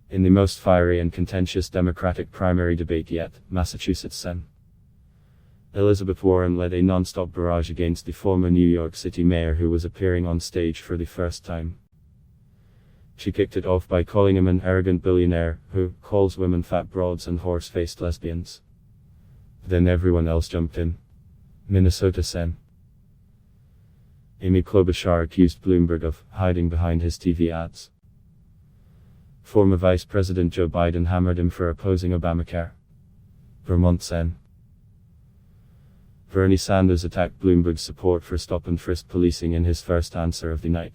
In the most fiery and contentious Democratic primary debate yet, Massachusetts Sen. Elizabeth Warren led a non-stop barrage against the former New York City mayor who was appearing on stage for the first time. She kicked it off by calling him an arrogant billionaire, who calls women fat broads and horse-faced lesbians. Then everyone else jumped in. Minnesota Sen. Amy Klobuchar accused Bloomberg of hiding behind his TV ads. Former Vice President Joe Biden hammered him for opposing Obamacare. Vermont Sen. Bernie Sanders attacked Bloomberg's support for stop-and-frisk policing in his first answer of the night.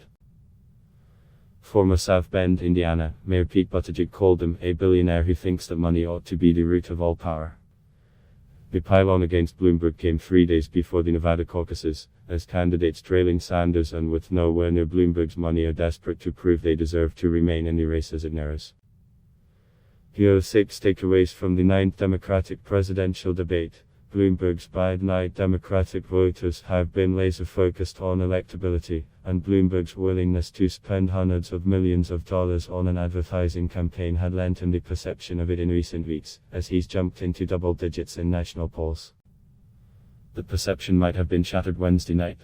Former South Bend, Indiana, Mayor Pete Buttigieg called him a billionaire who thinks that money ought to be the root of all power. The pile-on against Bloomberg came 3 days before the Nevada caucuses, as candidates trailing Sanders and with nowhere near Bloomberg's money are desperate to prove they deserve to remain in the race as it narrows. Here are 6 takeaways from the 9th Democratic presidential debate. Bloomberg's Bidenite Democratic voters have been laser-focused on electability, and Bloomberg's willingness to spend hundreds of millions of dollars on an advertising campaign had lengthened the perception of it in recent weeks, as he's jumped into double digits in national polls. The perception might have been shattered Wednesday night.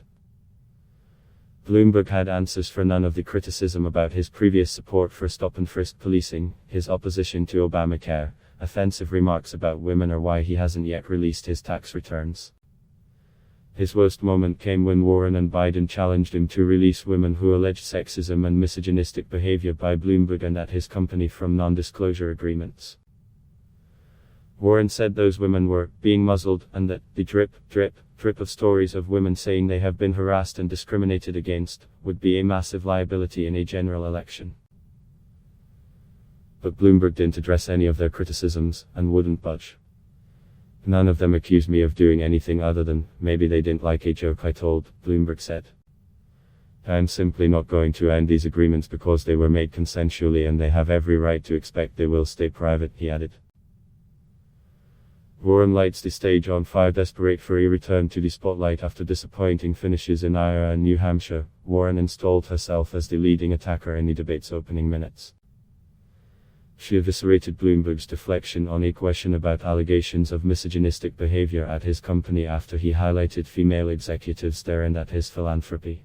Bloomberg had answers for none of the criticism about his previous support for stop-and-frisk policing, his opposition to Obamacare, offensive remarks about women, or why he hasn't yet released his tax returns. His worst moment came when Warren and Biden challenged him to release women who alleged sexism and misogynistic behavior by Bloomberg and at his company from non-disclosure agreements. Warren said those women were being muzzled, and that the drip of stories of women saying they have been harassed and discriminated against would be a massive liability in a general election. But Bloomberg didn't address any of their criticisms, and wouldn't budge. None of them accused me of doing anything other than, maybe they didn't like a joke I told, Bloomberg said. I'm simply not going to end these agreements because they were made consensually and they have every right to expect they will stay private, he added. Warren lights the stage on fire, desperate for a return to the spotlight after disappointing finishes in Iowa and New Hampshire. Warren installed herself as the leading attacker in the debate's opening minutes. She eviscerated Bloomberg's deflection on a question about allegations of misogynistic behavior at his company after he highlighted female executives there and at his philanthropy.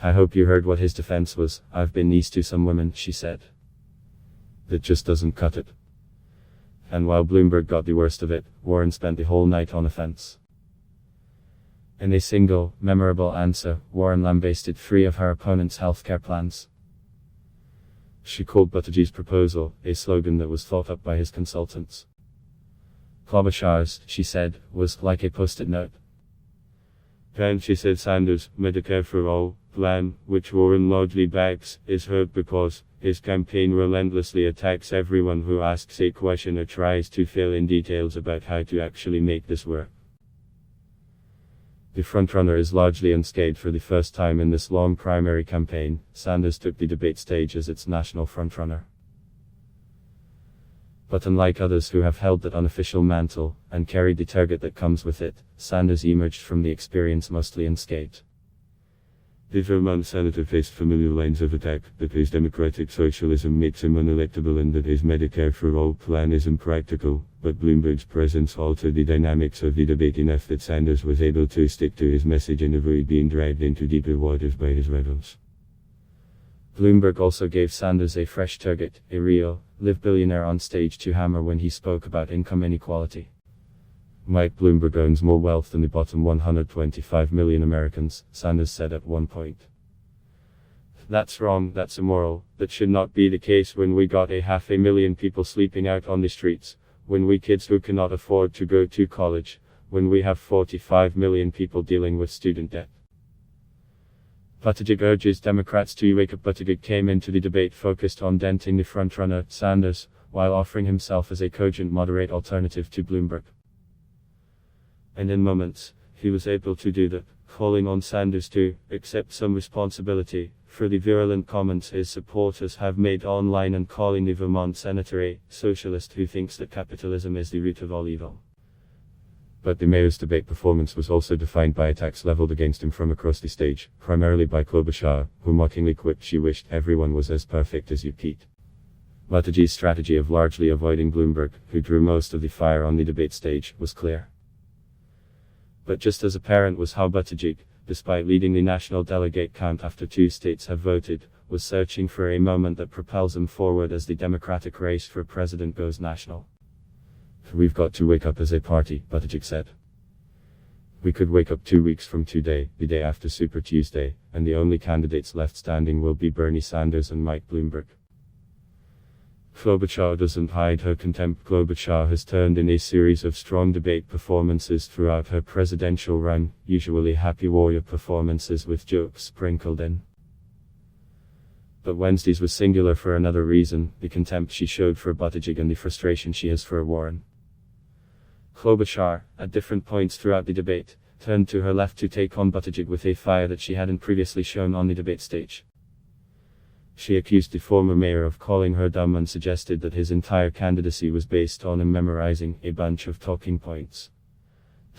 I hope you heard what his defense was. I've been nice to some women, she said. That just doesn't cut it. And while Bloomberg got the worst of it, Warren spent the whole night on offense. In a single, memorable answer, Warren lambasted 3 of her opponent's healthcare plans. She called Buttigieg's proposal a slogan that was thought up by his consultants. Klobuchar's, she said, was like a post-it note. And she said Sanders' Medicare for All plan, which Warren largely backs, is hurt because his campaign relentlessly attacks everyone who asks a question or tries to fill in details about how to actually make this work. The frontrunner is largely unscathed for the first time in this long primary campaign. Sanders took the debate stage as its national frontrunner. But unlike others who have held that unofficial mantle, and carried the target that comes with it, Sanders emerged from the experience mostly unscathed. The Vermont senator faced familiar lines of attack, that his democratic socialism makes him unelectable and that his Medicare for All plan is impractical, but Bloomberg's presence altered the dynamics of the debate enough that Sanders was able to stick to his message and avoid being dragged into deeper waters by his rivals. Bloomberg also gave Sanders a fresh target, a real, live billionaire on stage to hammer when he spoke about income inequality. Mike Bloomberg owns more wealth than the bottom 125 million Americans, Sanders said at one point. That's wrong, that's immoral, that should not be the case when we got 500,000 people sleeping out on the streets, when we kids who cannot afford to go to college, when we have 45 million people dealing with student debt. Buttigieg urges Democrats to wake up. Buttigieg came into the debate focused on denting the frontrunner, Sanders, while offering himself as a cogent moderate alternative to Bloomberg. And in moments, he was able to do that, calling on Sanders to accept some responsibility for the virulent comments his supporters have made online and calling the Vermont senator a socialist who thinks that capitalism is the root of all evil. But the mayor's debate performance was also defined by attacks leveled against him from across the stage, primarily by Klobuchar, who mockingly quipped she wished everyone was as perfect as you, Pete. Buttigieg's strategy of largely avoiding Bloomberg, who drew most of the fire on the debate stage, was clear. But just as apparent was how Buttigieg, despite leading the national delegate count after 2 states have voted, was searching for a moment that propels him forward as the Democratic race for president goes national. "We've got to wake up as a party," Buttigieg said. "We could wake up 2 weeks from today, the day after Super Tuesday, and the only candidates left standing will be Bernie Sanders and Mike Bloomberg." Klobuchar doesn't hide her contempt. Klobuchar has turned in a series of strong debate performances throughout her presidential run, usually happy warrior performances with jokes sprinkled in. But Wednesday's was singular for another reason: the contempt she showed for Buttigieg and the frustration she has for Warren. Klobuchar, at different points throughout the debate, turned to her left to take on Buttigieg with a fire that she hadn't previously shown on the debate stage. She accused the former mayor of calling her dumb and suggested that his entire candidacy was based on him memorizing a bunch of talking points.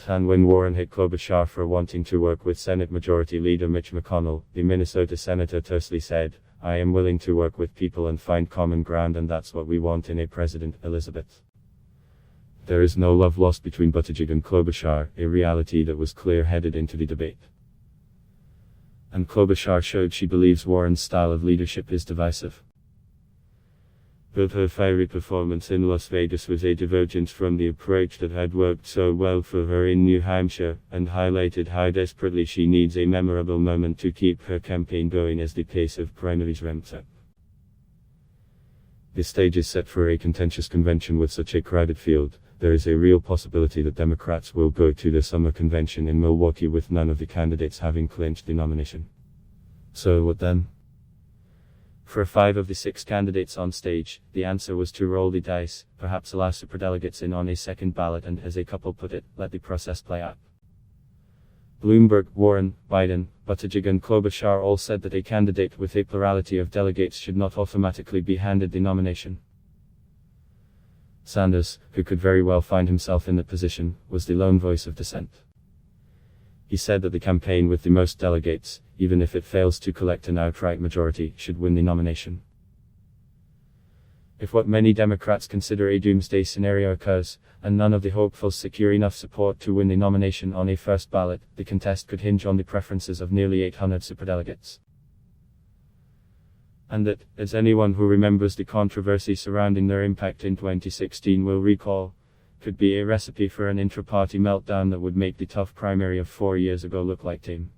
And when Warren hit Klobuchar for wanting to work with Senate Majority Leader Mitch McConnell, the Minnesota senator tersely said, "I am willing to work with people and find common ground, and that's what we want in a president, Elizabeth." There is no love lost between Buttigieg and Klobuchar, a reality that was clear headed into the debate. And Klobuchar showed she believes Warren's style of leadership is divisive. But her fiery performance in Las Vegas was a divergence from the approach that had worked so well for her in New Hampshire, and highlighted how desperately she needs a memorable moment to keep her campaign going as the pace of primaries ramps up. The stage is set for a contentious convention with such a crowded field. There is a real possibility that Democrats will go to the summer convention in Milwaukee with none of the candidates having clinched the nomination. So what then? For 5 of the 6 candidates on stage, the answer was to roll the dice, perhaps allow superdelegates in on a second ballot, and, as a couple put it, let the process play out. Bloomberg, Warren, Biden, Buttigieg and Klobuchar all said that a candidate with a plurality of delegates should not automatically be handed the nomination. Sanders, who could very well find himself in that position, was the lone voice of dissent. He said that the campaign with the most delegates, even if it fails to collect an outright majority, should win the nomination. If what many Democrats consider a doomsday scenario occurs, and none of the hopefuls secure enough support to win the nomination on a first ballot, the contest could hinge on the preferences of nearly 800 superdelegates. And that, as anyone who remembers the controversy surrounding their impact in 2016 will recall, could be a recipe for an intra-party meltdown that would make the tough primary of 4 years ago look like tame.